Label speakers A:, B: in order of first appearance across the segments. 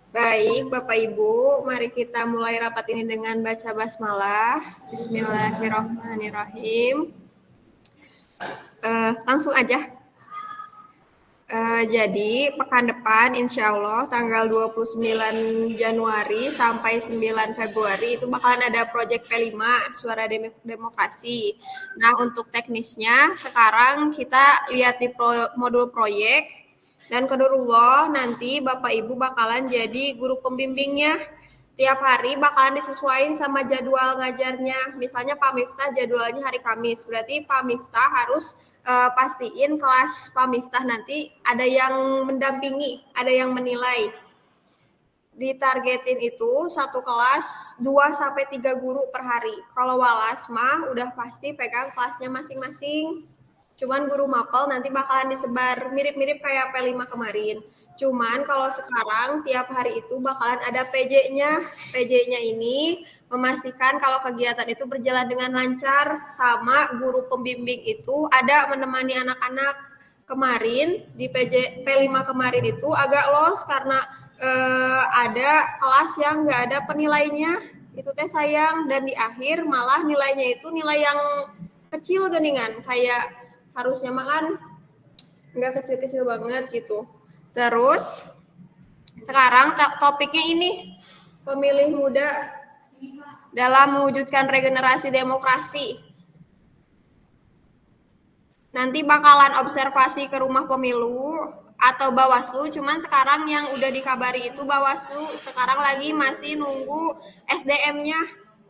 A: Baik, Bapak Ibu, mari kita mulai rapat ini dengan baca basmalah. Bismillahirrahmanirrahim. Langsung aja. Jadi, pekan depan insya Allah tanggal 29 Januari sampai 9 Februari itu bakalan ada proyek P5 Suara Demokrasi. Nah, untuk teknisnya sekarang kita lihat di modul proyek. Dan qadarullah nanti Bapak Ibu bakalan jadi guru pembimbingnya. Tiap hari bakalan disesuaikan sama jadwal ngajarnya. Misalnya Pak Miftah jadwalnya hari Kamis, berarti Pak Miftah harus pastiin kelas Pak Miftah nanti ada yang mendampingi, ada yang menilai. Ditargetin itu satu kelas 2-3 guru per hari. Kalau walas mah udah pasti pegang kelasnya masing-masing. Cuman guru mapel nanti bakalan disebar mirip-mirip kayak P5 kemarin. Cuman kalau sekarang tiap hari itu bakalan ada PJ-nya. PJ-nya ini memastikan kalau kegiatan itu berjalan dengan lancar, sama guru pembimbing itu ada menemani anak-anak. Kemarin di P5 kemarin itu agak lost karena ada kelas yang nggak ada penilainya. Itu teh sayang, dan di akhir malah nilainya itu nilai yang kecil geningan, kayak harusnya makan nggak kecil-kecil banget gitu. Terus sekarang topiknya ini, pemilih muda dalam mewujudkan regenerasi demokrasi. Nanti bakalan observasi ke rumah pemilu atau Bawaslu, cuman sekarang yang udah dikabari itu Bawaslu, sekarang lagi masih nunggu SDM-nya,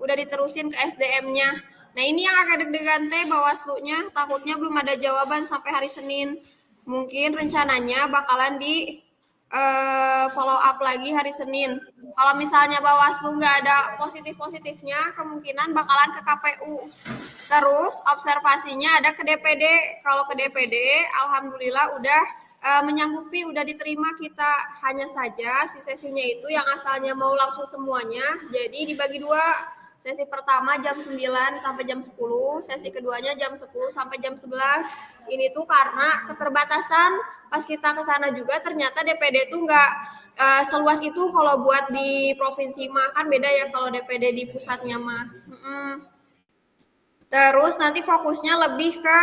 A: udah diterusin ke SDM-nya. Nah, ini yang agak deg-degan teh Bawaslu-nya, takutnya belum ada jawaban sampai hari Senin. Mungkin rencananya bakalan di follow up lagi hari Senin. Kalau misalnya Bawaslu nggak ada positif-positifnya, kemungkinan bakalan ke KPU. Terus observasinya ada ke DPD. Kalau ke DPD, alhamdulillah udah menyanggupi, udah diterima kita. Hanya saja si sesinya itu yang asalnya mau langsung semuanya, jadi dibagi dua. Sesi pertama jam 9 sampai jam 10, sesi keduanya jam 10 sampai jam 11. Ini tuh karena keterbatasan, pas kita ke sana juga ternyata DPD tuh nggak seluas itu. Kalau buat di provinsi mah kan beda ya, kalau DPD di pusatnya mah. Terus nanti fokusnya lebih ke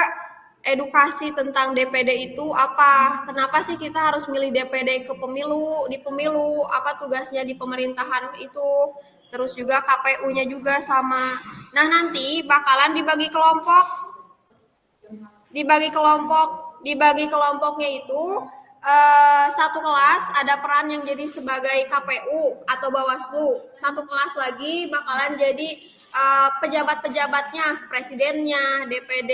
A: edukasi tentang DPD itu apa, kenapa sih kita harus milih DPD ke pemilu, di pemilu, apa tugasnya di pemerintahan itu. Terus juga KPU-nya juga sama. Nah, nanti bakalan dibagi kelompok. Dibagi kelompoknya itu satu kelas ada peran yang jadi sebagai KPU atau Bawaslu. Satu kelas lagi bakalan jadi pejabat-pejabatnya, presidennya, DPD,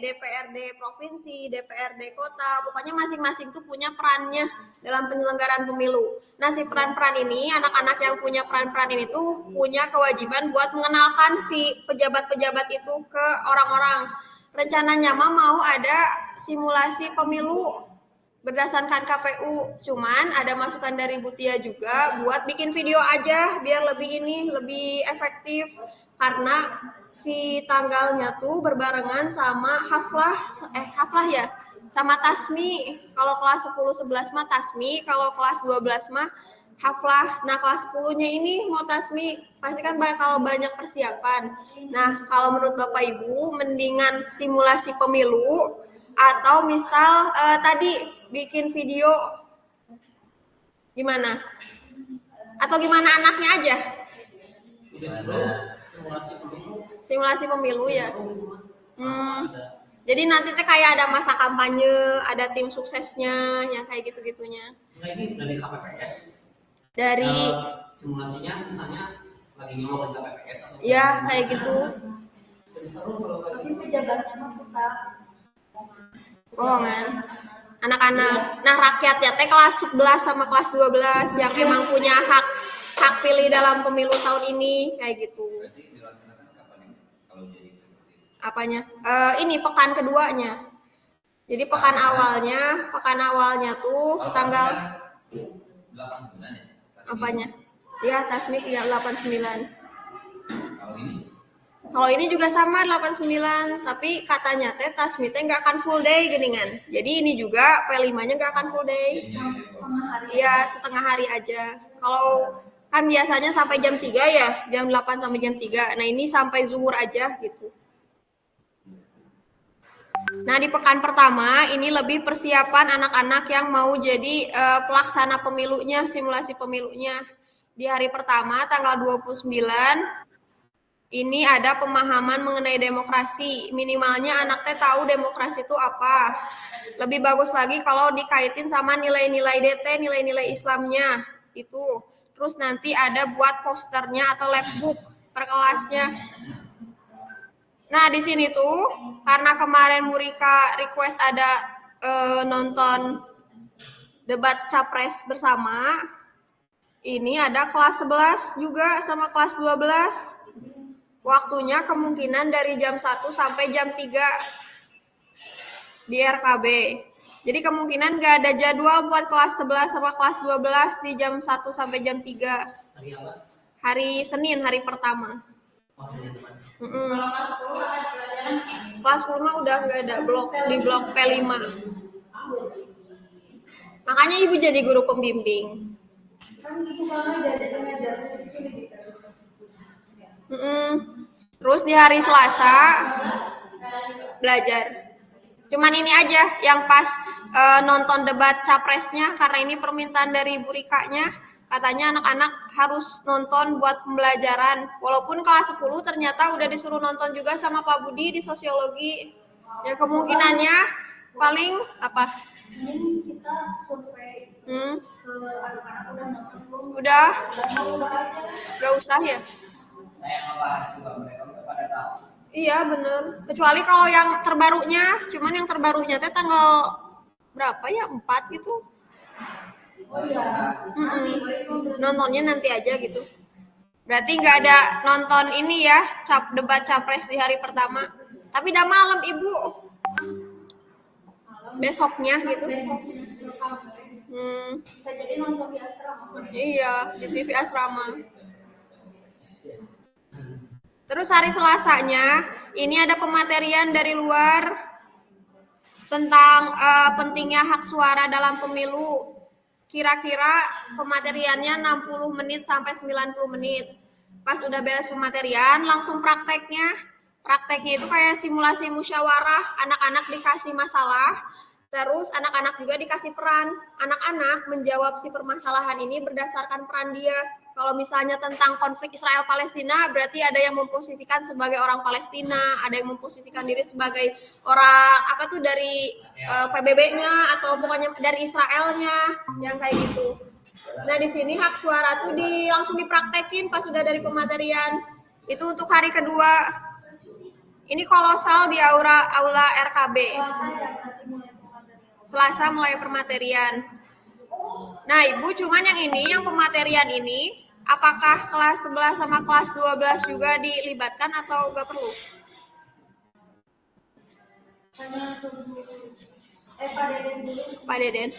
A: DPRD provinsi, DPRD kota, pokoknya masing-masing tuh punya perannya dalam penyelenggaraan pemilu. Nah, si peran-peran ini, anak-anak yang punya peran-peran ini tuh punya kewajiban buat mengenalkan si pejabat-pejabat itu ke orang-orang. Rencananya mah mau ada simulasi pemilu berdasarkan KPU, cuman ada masukan dari Butia juga buat bikin video aja biar lebih efektif, karena si tanggalnya tuh berbarengan sama haflah ya, sama tasmi. Kalau kelas 10-11 mah tasmi, kalau kelas 12 mah haflah. Nah, kelas 10-nya ini mau tasmi, pasti kan bakal banyak persiapan. Nah, kalau menurut Bapak Ibu mendingan simulasi pemilu atau misal tadi bikin video, gimana? Atau gimana anaknya aja? Simulasi pemilu ya. Jadi nanti teh kayak ada masa kampanye, ada tim suksesnya, yang kayak gitu-gitunya.
B: Nah, ini dari KPPS.
A: Dari
B: simulasinya misalnya lagi ngomong di KPPS atau
A: ya kayak gitu.
C: Tapi pejabatnya mah kita
A: bohongan anak-anak. Nah, rakyatnya teh kelas 11 sama kelas 12 yang emang punya hak pilih dalam pemilu tahun ini, kayak gitu.
B: Berarti dilaksanakan kapan ini kalau jadi seperti itu?
A: Apanya? Ini pekan keduanya. Jadi pekan awalnya tuh tanggal
B: 89 ya?
A: apanya? Ya, tasmik ya 89.
B: Kalau ini?
A: Kalau ini juga sama 89, tapi katanya teh Tasmi teh nggak akan full day geningan. Jadi ini juga P5-nya nggak akan full day. Iya, setengah hari aja. Kalau kan biasanya sampai jam 3 ya, jam 8 sampai jam 3. Nah, ini sampai zuhur aja gitu. Nah, di pekan pertama ini lebih persiapan anak-anak yang mau jadi pelaksana pemilunya, simulasi pemilunya. Di hari pertama tanggal 29 ini ada pemahaman mengenai demokrasi. Minimalnya anak teh tahu demokrasi itu apa. Lebih bagus lagi kalau dikaitin sama nilai-nilai DT, nilai-nilai Islamnya itu. Terus nanti ada buat posternya atau labbook per kelasnya. Nah, di sini tuh karena kemarin Murika request ada nonton debat capres bersama. Ini ada kelas 11 juga sama kelas 12. Waktunya kemungkinan dari jam 1 sampai jam 3 di RKB. Jadi kemungkinan gak ada jadwal buat kelas 11 sama kelas 12 di jam 1 sampai jam 3.
B: Hari apa?
A: Hari Senin, hari pertama.
B: Oh, Senin depan.
C: Kalau kelas 10 ada pelajaran.
A: Kelas 10 mah udah gak ada di blok P5. Makanya ibu jadi guru pembimbing.
C: Kan gitu banget jadi ngajar di sini gitu.
A: Terus di hari Selasa belajar. Cuman ini aja yang pas nonton debat capresnya karena ini permintaan dari Bu Rikanya, katanya anak-anak harus nonton buat pembelajaran. Walaupun kelas 10 ternyata udah disuruh nonton juga sama Pak Budi di sosiologi. Ya kemungkinannya paling apa?
C: Ini kita survei ke anak-anak udah nonton belum?
A: Udah,
C: Udah aja.
A: gak usah ya.
B: Saya ngebahas juga mereka udah pada tahu.
A: Iya bener. Kecuali kalau yang terbarunya, cuman yang terbarunya teh tanggal berapa ya? 4 gitu.
C: Oh iya.
A: Nontonnya nanti aja gitu. Berarti nggak ada nonton ini ya, debat capres di hari pertama. Tapi udah malam ibu. Besoknya gitu.
C: Bisa jadi nonton di asrama.
A: Iya, di TV asrama. Terus hari Selasanya, ini ada pematerian dari luar tentang pentingnya hak suara dalam pemilu. Kira-kira pemateriannya 60 menit sampai 90 menit. Pas udah beres pematerian, langsung prakteknya. Prakteknya itu kayak simulasi musyawarah, anak-anak dikasih masalah, terus anak-anak juga dikasih peran. Anak-anak menjawab si permasalahan ini berdasarkan peran dia. Kalau misalnya tentang konflik Israel-Palestina, berarti ada yang memposisikan sebagai orang Palestina, ada yang memposisikan diri sebagai orang apa tuh dari PBB-nya atau pokoknya dari Israelnya, yang kayak gitu. Nah di sini hak suara tuh langsung dipraktekin pas sudah dari pematerian. Itu untuk hari kedua. Ini kolosal di aula RKB. Selasa mulai pematerian. Nah ibu cuman yang pematerian ini, apakah kelas 11 sama kelas 12 juga dilibatkan atau gak perlu? Pak Deden.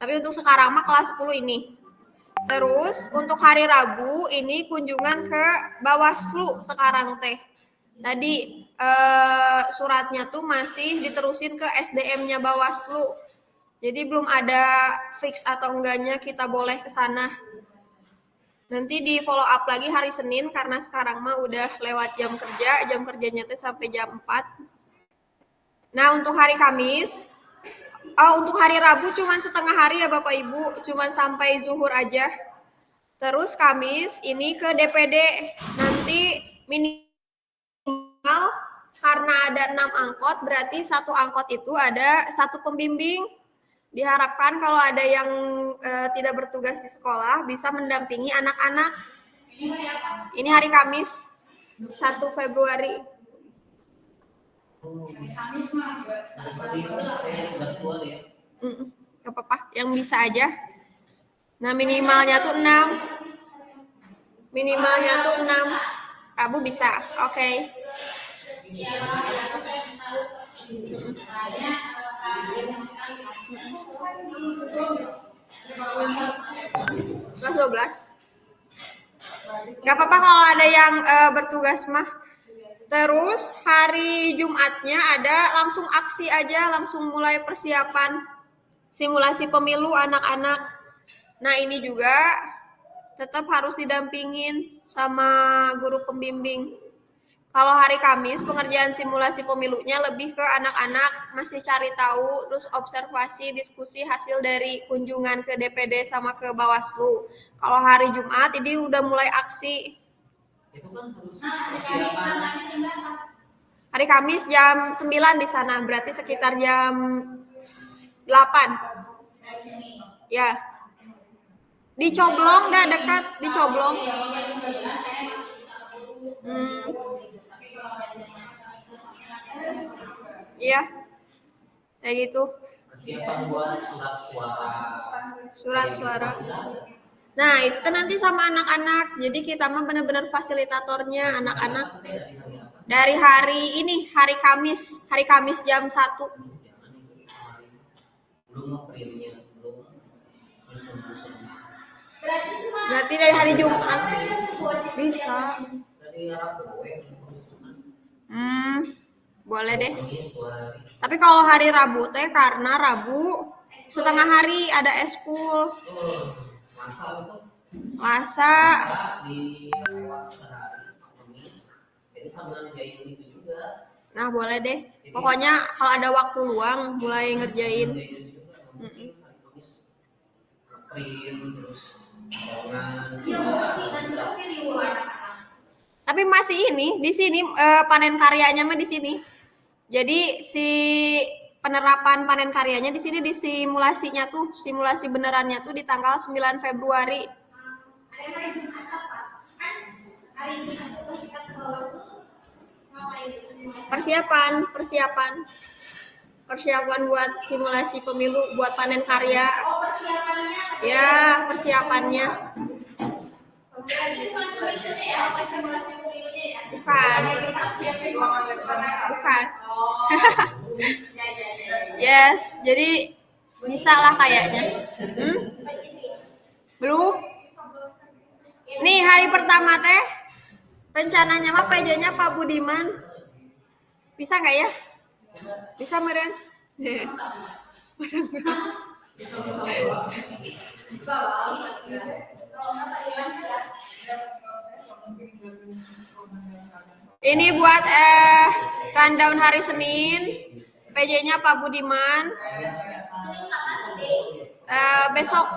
A: Tapi untuk sekarang mah kelas 10 ini. Terus untuk hari Rabu ini kunjungan ke Bawaslu sekarang teh. Tadi suratnya tuh masih diterusin ke SDM-nya Bawaslu. Jadi belum ada fix atau enggaknya kita boleh ke sana. Nanti di follow up lagi hari Senin karena sekarang mah udah lewat jam kerja. Jam kerjanya tuh sampai jam 4. Nah, untuk hari Kamis, untuk hari Rabu cuman setengah hari ya Bapak Ibu, cuman sampai zuhur aja. Terus Kamis ini ke DPD. Nanti minimal karena ada 6 angkot, berarti satu angkot itu ada satu pembimbing. Diharapkan kalau ada yang tidak bertugas di sekolah bisa mendampingi anak-anak. Ini hari Kamis 1 Februari.
B: Saya tugas dua ya.
A: Gak apa-apa, yang bisa aja. Nah minimalnya tuh 6. Minimalnya tuh 6. Rabu bisa, oke. Kelas 12. Gak apa-apa kalau ada yang bertugas mah. Terus hari Jumatnya ada langsung aksi aja, langsung mulai persiapan simulasi pemilu anak-anak. Nah ini juga tetap harus didampingin sama guru pembimbing. Kalau hari Kamis pengerjaan simulasi pemilunya lebih ke anak-anak masih cari tahu, terus observasi, diskusi hasil dari kunjungan ke DPD sama ke Bawaslu. Kalau hari Jumat ini udah mulai aksi.
B: Itu kan harus persiapan.
A: Hari Kamis jam 9 di sana, berarti sekitar jam 8. Ya. Di Coblong dah dekat, di Coblong. Iya. Kayak gitu.
B: Persiapan buat surat suara.
A: Surat suara. Nah, itu kan nanti sama anak-anak. Jadi kita mah benar-benar fasilitatornya anak-anak. Dari hari ini, hari Kamis jam 1.
B: Belum ngeprintnya, belum susun-susun.
A: Berarti dari hari Jumat bisa.
B: Dari Rabu
A: Boleh deh.
B: Kamis 2 hari.
A: Tapi kalau hari Rabu teh karena Rabu setengah hari ada eskul.
B: Selasa itu.
A: Selasa
B: Di lewat sehari Kamis. Jadi sambil ngerjain itu juga.
A: nah boleh deh. Pokoknya kalau ada waktu luang mulai ngerjain.
B: Ngerjain itu juga. Mungkin hari Kamis print terus potongan.
A: Tapi masih ini di sini panen karyanya mah di sini. Jadi si penerapan panen karyanya di sini di simulasinya tuh, simulasi benerannya tuh di tanggal 9 Februari. Persiapan buat simulasi pemilu, buat panen karya. Ya, persiapannya. Bukan. Yes, jadi bisa lah kayaknya. Belum? Nih hari pertama teh rencananya mah PJ-nya Pak Budiman. Bisa nggak ya? Bisa meren? Masa enggak? Ini buat rundown hari Senin. PJ-nya Pak Budiman. Besok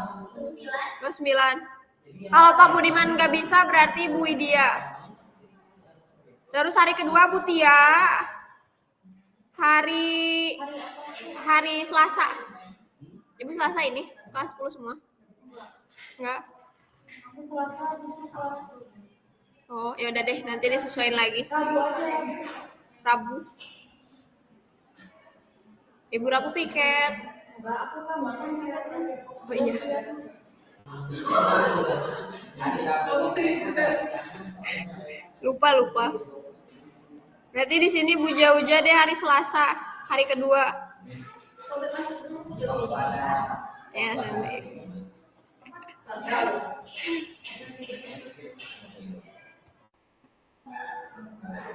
A: 29. Kalau Pak Budiman nggak bisa berarti Bu Widya. Terus hari kedua Bu Tia. Hari Selasa. Ibu Selasa ini kelas 10 semua. Enggak? Oh, ya udah deh, nanti disesuaiin lagi. Rabu. Ibu Rabu piket. Oh iya. Lupa. Berarti di sini Bu Jauja deh hari Selasa, hari kedua. Ya nanti.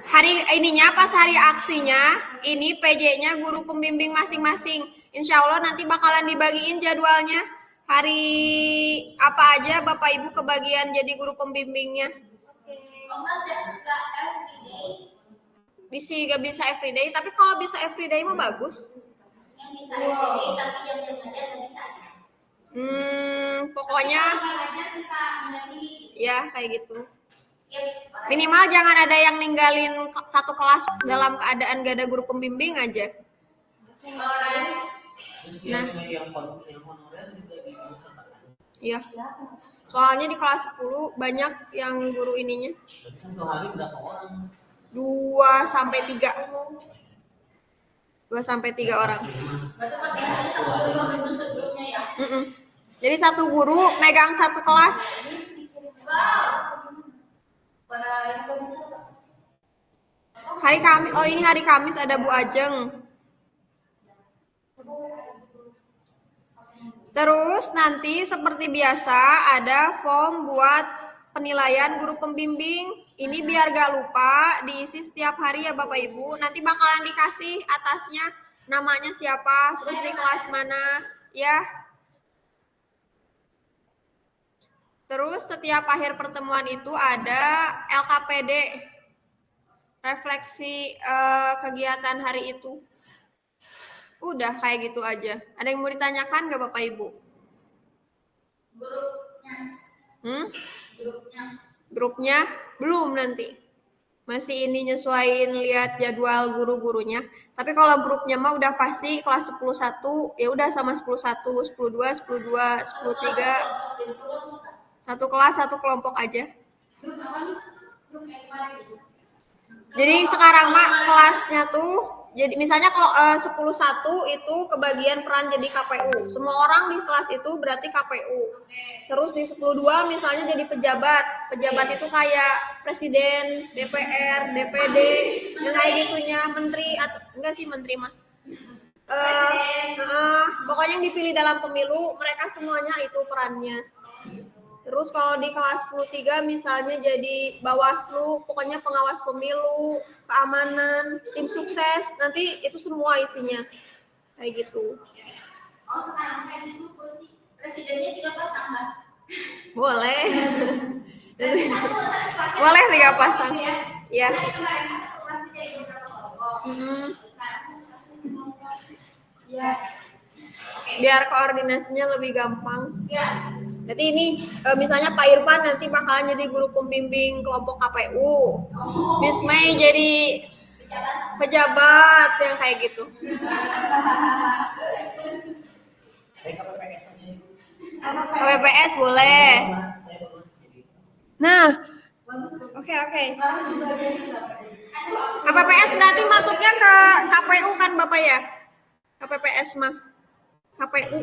A: Hari ininya pas hari aksinya, ini PJ-nya guru pembimbing masing-masing. Insya Allah nanti bakalan dibagiin jadwalnya. Hari apa aja Bapak Ibu kebagian jadi guru pembimbingnya. Gak bisa everyday, tapi kalau bisa everyday mah bagus.
C: Yang bisa everyday tapi jam-jam aja nggak bisa.
A: Pokoknya
C: Bisa
A: ya kayak gitu. Minimal jangan ada yang ninggalin satu kelas dalam keadaan gak ada guru pembimbing aja.
B: Nah, yang honorer juga
A: Iya. Soalnya di kelas 10 banyak yang guru ininya.
B: berarti satu hari berapa orang?
A: 2 sampai 3. 2 sampai 3 orang. Jadi satu guru megang satu kelas. Hari Kamis, oh ini hari Kamis ada Bu Ajeng. Terus nanti seperti biasa ada form buat penilaian guru pembimbing. Ini biar gak lupa diisi setiap hari ya Bapak Ibu. Nanti bakalan dikasih atasnya namanya siapa, terus di kelas mana ya. Terus setiap akhir pertemuan itu ada LKPD, refleksi kegiatan hari itu. Udah kayak gitu aja. Ada yang mau ditanyakan gak Bapak Ibu? Grupnya belum nanti. Masih ini nyesuaiin lihat jadwal guru-gurunya. Tapi kalau grupnya mah udah pasti kelas 10-1, ya udah sama 10-1, 10-2, 10-2, 10-3. Satu kelas, satu kelompok aja. Jadi sekarang mah kelasnya tuh, jadi misalnya kalau 10-1 itu kebagian peran jadi KPU. Semua orang di kelas itu berarti KPU. Terus di 10-2 misalnya jadi pejabat. Pejabat itu kayak presiden, DPR, DPD, yang kayak gitunya, menteri atau enggak sih menteri mah. Pokoknya yang dipilih dalam pemilu, mereka semuanya itu perannya. Terus kalau di kelas 10-3 misalnya jadi Bawaslu, pokoknya pengawas pemilu, keamanan, tim sukses, nanti itu semua isinya. Kayak gitu.
C: Oh, sekarang kayak gitu, presidennya 3 pasang nggak?
A: Boleh. Boleh 3 pasang. Ya.
C: Ya.
A: Biar koordinasinya lebih gampang. Jadi ini misalnya Pak Irfan nanti bakalan jadi guru pembimbing kelompok KPU. Miss May jadi pejabat yang kayak gitu.
B: Saya KPPS-nya itu.
A: KPPS boleh. Nah, oke. KPPS berarti masuknya ke KPU kan Bapak ya? KPPS mah KPU.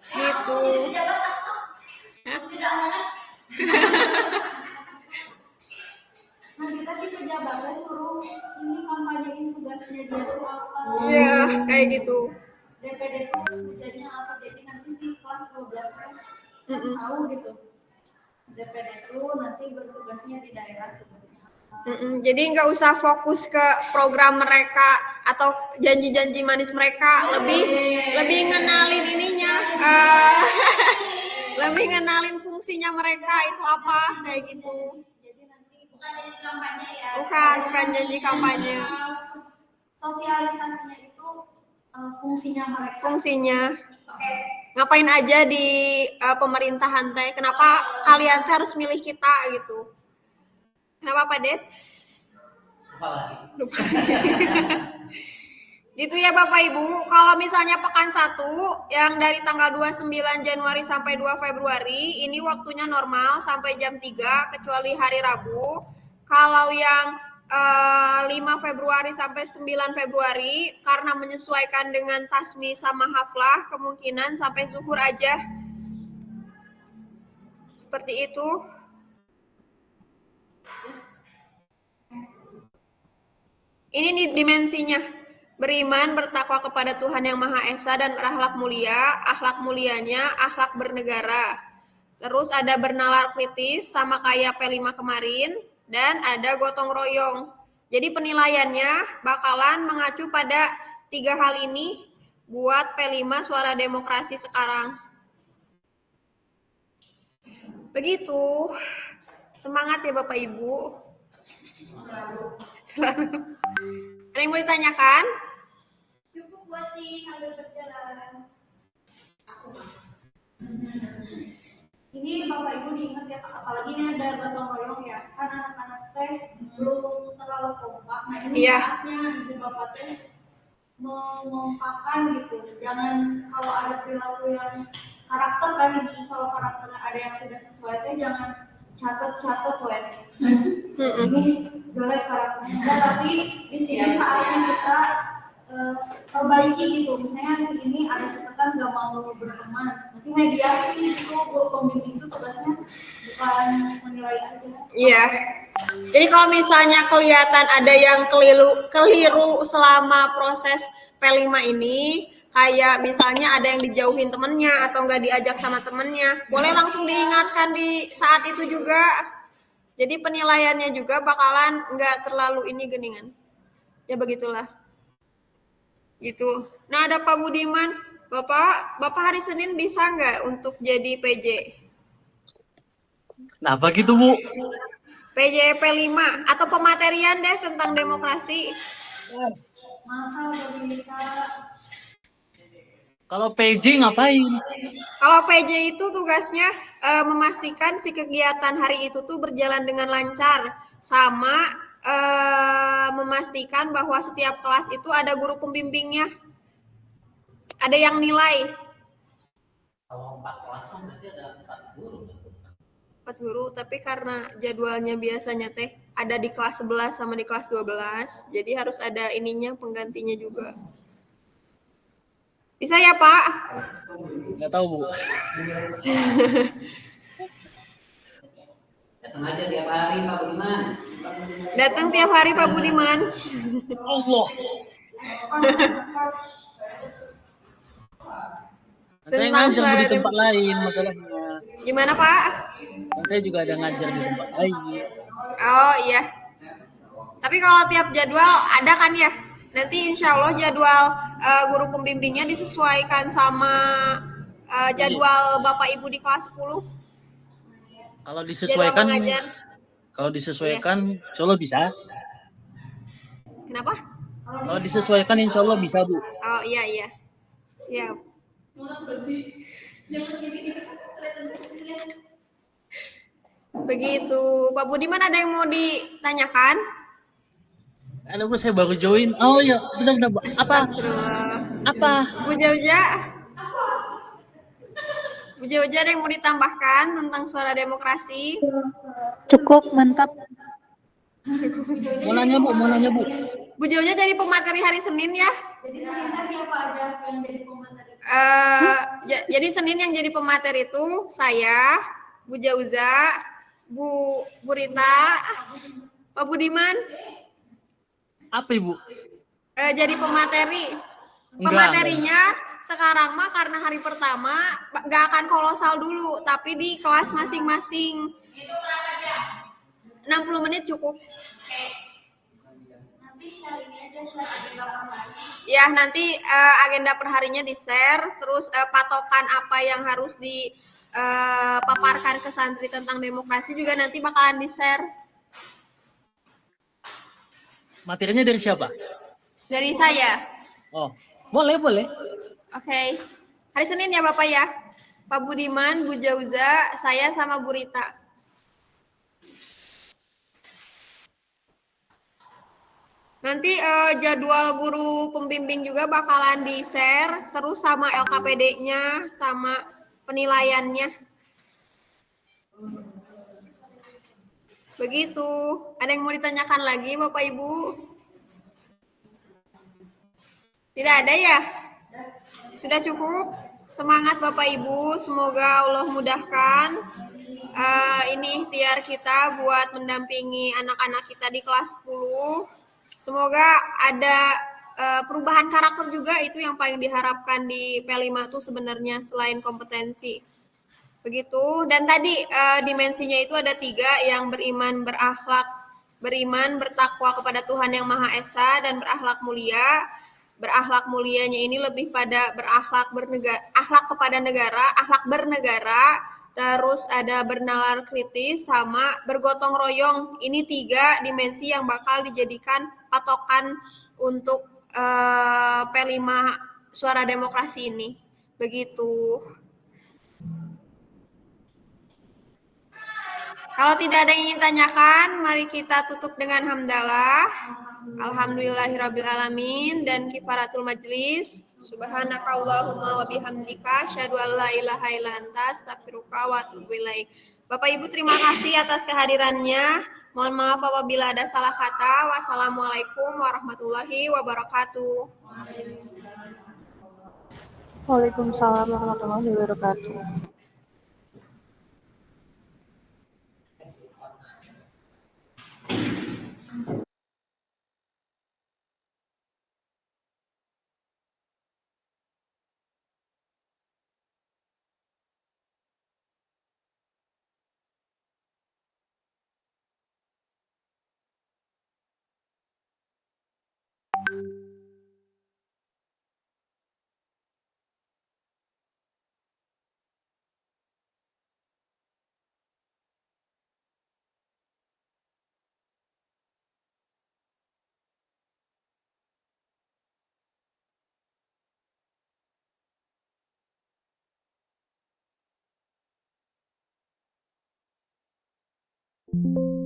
A: Gitu.
C: Nah, kita sih pejabatnya suruh ini kampanyein tugasnya dia tuh apa.
A: Iya, kayak gitu.
C: DPD tuh kerjanya apa, jadi nanti si kelas 12 kan tahu gitu. DPD tuh nanti bertugasnya di daerah tugasnya apa.
A: Jadi nggak usah fokus ke program mereka atau janji-janji manis mereka, lebih ngenalin ininya, lebih ngenalin fungsinya mereka itu apa kayak gitu.
C: Jadi nanti bukan janji kampanye ya.
A: Bukan janji kampanye.
C: Sosialisasinya itu fungsinya mereka.
A: Fungsinya.
C: Oke.
A: Ngapain aja di pemerintahan teh? Kenapa kalian teh harus milih kita gitu? Kenapa Pak Det?
B: Lupa.
A: Gitu ya Bapak Ibu. Kalau misalnya pekan 1 yang dari tanggal 29 Januari sampai 2 Februari, ini waktunya normal sampai jam 3 kecuali hari Rabu. Kalau yang 5 Februari sampai 9 Februari karena menyesuaikan dengan tasmi sama haflah, kemungkinan sampai zuhur aja. Seperti itu. Ini nih dimensinya. Beriman, bertakwa kepada Tuhan Yang Maha Esa dan berakhlak mulia. Akhlak mulianya akhlak bernegara. Terus ada bernalar kritis sama kayak P5 kemarin. Dan ada gotong royong. Jadi penilaiannya bakalan mengacu pada 3 hal ini buat P5 Suara Demokrasi sekarang. Begitu. Semangat ya Bapak Ibu. Selalu. Ada yang mau ditanyakan?
C: Cukup buat sih sambil berjalan. Ini Bapak Ibu diingat ya, apalagi ini ada gotong royong ya, kan anak-anak teh belum terlalu kompak. Nah ini saatnya ibu bapak teh mengompakkan gitu. Jangan kalau ada perilaku yang karakter kan, ini kalau karakternya ada yang tidak sesuai teh jangan catat weh. Ini jelek karakternya, tapi di sini saatnya kita perbaiki gitu. Misalnya ini ada catatan gak mau berteman, nanti mediasi itu guru pembimbing itu tugasnya bukan menilai aja.
A: Iya. Jadi kalau misalnya kelihatan ada yang keliru selama proses P5 ini, kayak misalnya ada yang dijauhin temennya atau nggak diajak sama temennya, boleh langsung diingatkan di saat itu juga. Jadi penilaiannya juga bakalan nggak terlalu ini geningan. Ya begitulah. Gitu. Nah ada Pak Budiman, Bapak hari Senin bisa nggak untuk jadi PJ?
D: Kenapa gitu, Bu?
A: PJP 5 atau pematerian deh tentang demokrasi.
C: Masa berita
D: Kalau PJ ngapain?
A: Kalau PJ itu tugasnya memastikan si kegiatan hari itu tuh berjalan dengan lancar, sama memastikan bahwa setiap kelas itu ada guru pembimbingnya, ada yang nilai.
B: Kalau 4 kelasan berarti ada 4 guru.
A: 4 guru, tapi karena jadwalnya biasanya teh ada di kelas 11 sama di kelas 12, jadi harus ada ininya penggantinya juga. Bisa ya Pak?
D: Nggak tahu, Bu.
B: Datang aja tiap hari Pak Budiman.
A: Datang tiap hari Pak Budiman.
D: Allah. Saya
A: Tentang
D: ngajar Bu,
A: suara
D: di tempat lain masalahnya.
A: Gimana Pak?
D: Dan saya juga ada ngajar di tempat lain.
A: Oh iya. Tapi kalau tiap jadwal ada kan ya? Nanti insya Allah jadwal guru pembimbingnya disesuaikan sama jadwal Bapak Ibu di kelas 10.
D: Kalau
A: Jadwal
D: disesuaikan,
A: mengajar.
D: insya Allah bisa.
A: Kenapa?
D: Kalau disesuaikan, insya Allah bisa, Bu.
A: Oh iya. Siap. Begitu. Pak Budiman ada yang mau ditanyakan?
D: Ada, Bu, saya baru join. Oh ya, bentar, Bu.
A: Astagfirullah.
D: Apa?
A: Bu Jauja ada yang mau ditambahkan tentang suara demokrasi?
E: Cukup, mantap.
D: Mau nanya, Bu.
A: Bu Jauja jadi pemateri hari Senin ya?
C: jadi cerita siapa aja yang jadi pemateri
A: Jadi Senin yang jadi pemateri itu saya, Bu Jauza, Bu Rita, Pak Budiman.
D: Apa, Ibu?
A: Jadi pemateri.
D: Enggak.
A: Pematerinya sekarang mah karena hari pertama nggak akan kolosal dulu, tapi di kelas masing-masing. 60 menit cukup.
C: nanti share ini aja share agenda online
A: Ya, nanti agenda perharinya di-share, terus patokan apa yang harus dipaparkan ke santri tentang demokrasi juga nanti bakalan di-share.
D: Materinya dari siapa?
A: Dari saya.
D: Oh, boleh.
A: Oke. Hari Senin ya Bapak ya. Pak Budiman, Bu Jauza, saya sama Bu Rita. Nanti jadwal guru pembimbing juga bakalan di-share, terus sama LKPD-nya, sama penilaiannya. Begitu. Ada yang mau ditanyakan lagi Bapak Ibu? Tidak ada ya? Sudah cukup? Semangat Bapak Ibu, semoga Allah mudahkan ini ikhtiar kita buat mendampingi anak-anak kita di kelas 10. Semoga ada perubahan karakter juga, itu yang paling diharapkan di P5 tuh sebenarnya selain kompetensi. Begitu. Dan tadi dimensinya itu ada 3, yang beriman, bertakwa kepada Tuhan Yang Maha Esa, dan berakhlak mulia. Berakhlak mulianya ini lebih pada akhlak kepada negara, akhlak bernegara, terus ada bernalar kritis, sama bergotong royong. Ini 3 dimensi yang bakal dijadikan patokan untuk P5 suara demokrasi ini. Begitu. Kalau tidak ada yang ingin tanyakan, mari kita tutup dengan hamdalah. Alhamdulillahirrabbilalamin dan kifaratul majlis. Subhanakallahumma wa bihamdika asyhadu an la ilaha illa anta astaghfiruka wa atubu ilaik. Bapak Ibu terima kasih atas kehadirannya. Mohon maaf apabila ada salah kata. Wassalamualaikum warahmatullahi wabarakatuh.
E: Waalaikumsalam warahmatullahi wabarakatuh. Thank you.